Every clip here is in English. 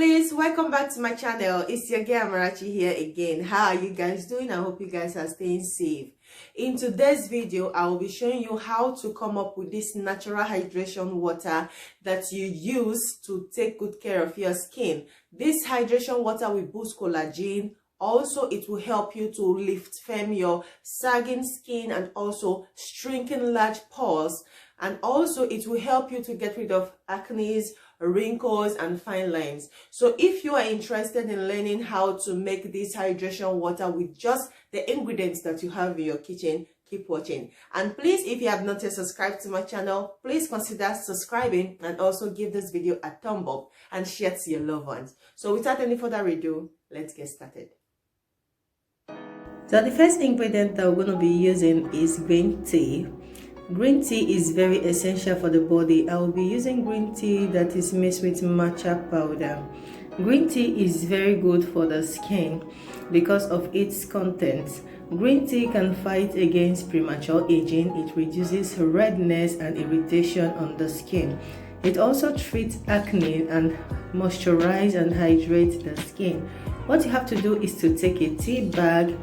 lovelies, welcome back to my channel. It's your girl Amarachi here again. How are you guys doing? I hope you guys are staying safe. In today's video, I will be showing you how to come up with this natural hydration water that you use to take good care of your skin. This hydration water will boost collagen. Also, it will help you to lift firm your sagging skin and also shrinking large pores. And also, it will help you to get rid of acne, wrinkles, and fine lines. So if you are interested in learning how to make this hydration water with just the ingredients that you have in your kitchen, keep watching. And please, if you have not yet subscribed to my channel, please consider subscribing and also give this video a thumb up and share to your loved ones. So without any further ado, let's get started. So the first ingredient that we're going to be using is green tea. Green tea is very essential for the body. I will be using green tea that is mixed with matcha powder. Green tea is very good for the skin because of its contents. Green tea can fight against premature aging. It reduces redness and irritation on the skin. It also treats acne and moisturize and hydrate the skin. What you have to do is to take a tea bag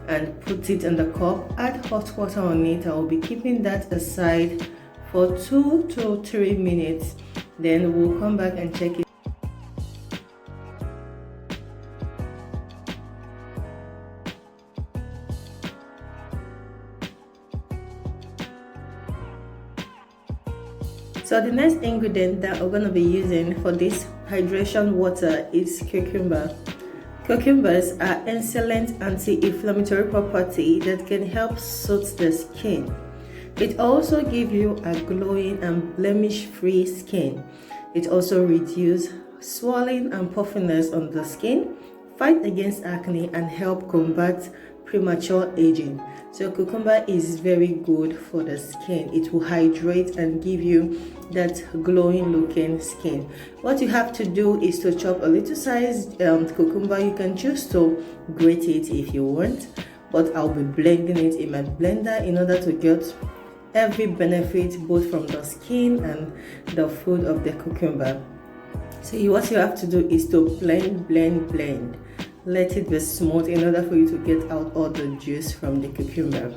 and put it in the cup, add hot water on it. I will be keeping that aside for 2 to 3 minutes. Then we'll come back and check it. So the next ingredient that we're going to be using for this hydration water is cucumber. Cucumbers are excellent anti-inflammatory property that can help soothe the skin. It also gives you a glowing and blemish-free skin. It also reduces swelling and puffiness on the skin, fight against acne, and help combat premature aging. So cucumber is very good for the skin. It will hydrate and give you that glowing looking skin. What you have to do is to chop a little sized cucumber. You can choose to grate it if you want, but I'll be blending it in my blender in order to get every benefit both from the skin and the food of the cucumber. So what you have to do is to blend. Let it be smooth in order for you to get out all the juice from the cucumber.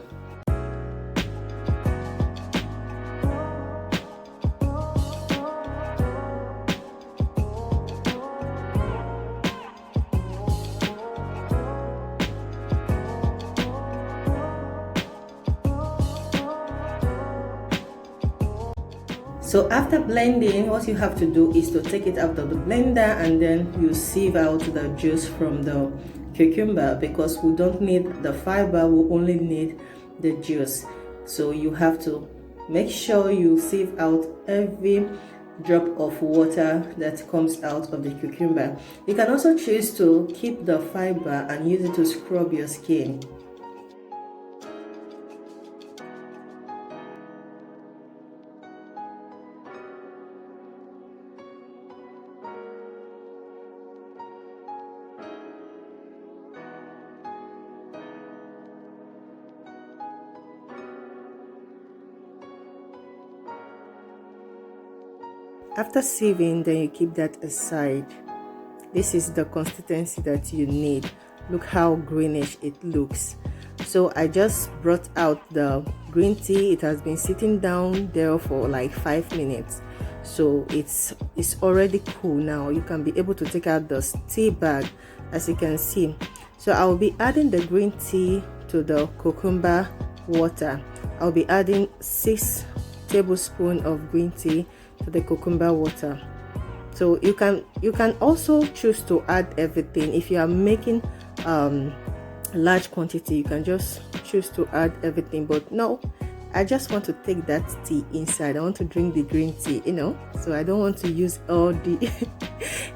So after blending, what you have to do is to take it out of the blender and then you sieve out the juice from the cucumber, because we don't need the fiber, we only need the juice. So you have to make sure you sieve out every drop of water that comes out of the cucumber. You can also choose to keep the fiber and use it to scrub your skin. After sieving, then you keep that aside. This is the consistency that you need. Look how greenish it looks. So I just brought out the green tea. It has been sitting down there for like 5 minutes. So it's already cool now. You can be able to take out the tea bag, as you can see. So I will be adding the green tea to the cucumber water. I'll be adding 6 tablespoons of green tea to the cucumber water. So you can also choose to add everything. If you are making large quantity, you can just choose to add everything, but no, I just want to take that tea inside. I want to drink the green tea, so I don't want to use all the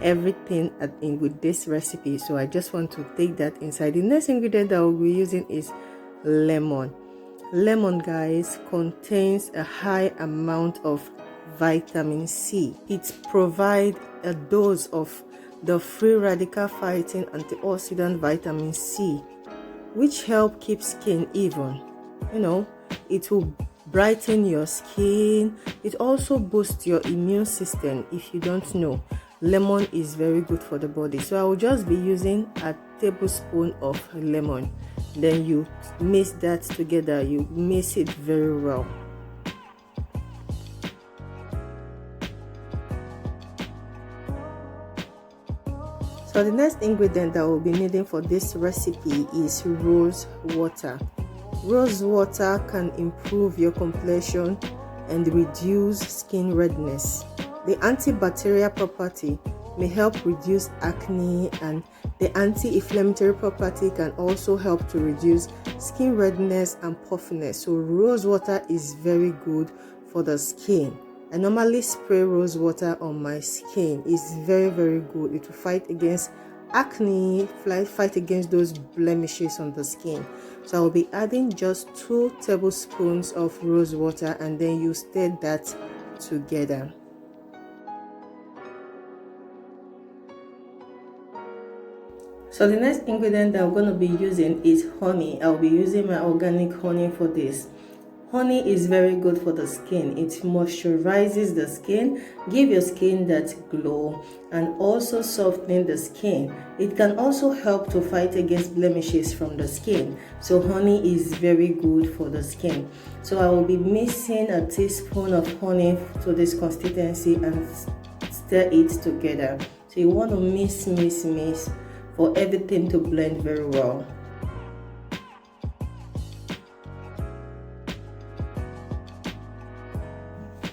everything in with this recipe. So I just want to take that inside. The next ingredient that we'll be using is lemon. Lemon, guys, contains a high amount of vitamin C. It provides a dose of the free radical fighting antioxidant vitamin C, which help keep skin even. It will brighten your skin. It also boosts your immune system. If you don't know, lemon is very good for the body. So I will just be using a tablespoon of lemon. Then you mix that together, you mix it very well. So the next ingredient that we'll be needing for this recipe is rose water. Rose water can improve your complexion and reduce skin redness. The antibacterial property may help reduce acne, and the anti-inflammatory property can also help to reduce skin redness and puffiness. So rose water is very good for the skin. I normally spray rose water on my skin. It's very good. It will fight against acne, fight against those blemishes on the skin. So I'll be adding just 2 tablespoons of rose water, and then you stir that together. So the next ingredient that I'm going to be using is honey. I'll be using my organic honey for this. Honey is very good for the skin. It moisturizes the skin, give your skin that glow, and also soften the skin. It can also help to fight against blemishes from the skin. So honey is very good for the skin. So I will be mixing a teaspoon of honey to this consistency and stir it together. So you want to mix for everything to blend very well.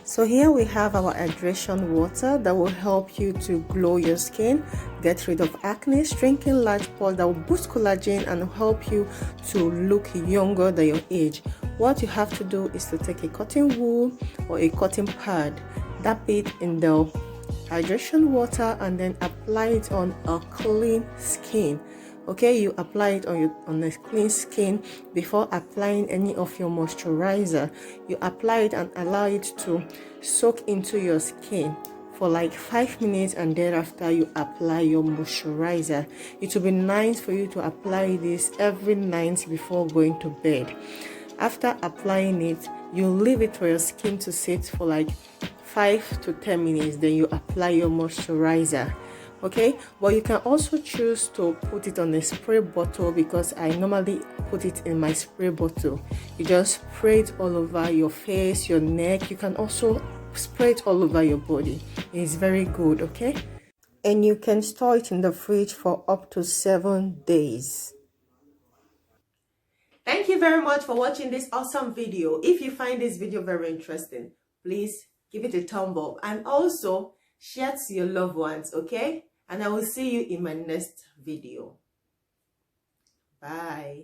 So here we have our hydration water that will help you to glow your skin, get rid of acne, shrinking large pores, that will boost collagen and help you to look younger than your age. What you have to do is to take a cotton wool or a cotton pad, dip it in the hydration water, and then apply it on a clean skin. Okay, you apply it on a clean skin before applying any of your moisturizer. You apply it and allow it to soak into your skin for like 5 minutes, and thereafter you apply your moisturizer. It will be nice for you to apply this every night before going to bed. After applying it, you leave it for your skin to sit for like 5 to 10 minutes. Then you apply your moisturizer. Okay, but you can also choose to put it on a spray bottle, because I normally put it in my spray bottle. You just spray it all over your face, your neck. You can also spray it all over your body. It's very good. Okay, and you can store it in the fridge for up to 7 days. Thank you very much for watching this awesome video. If you find this video very interesting, please give it a thumb up and also share to your loved ones. Okay, and I will see you in my next video. Bye.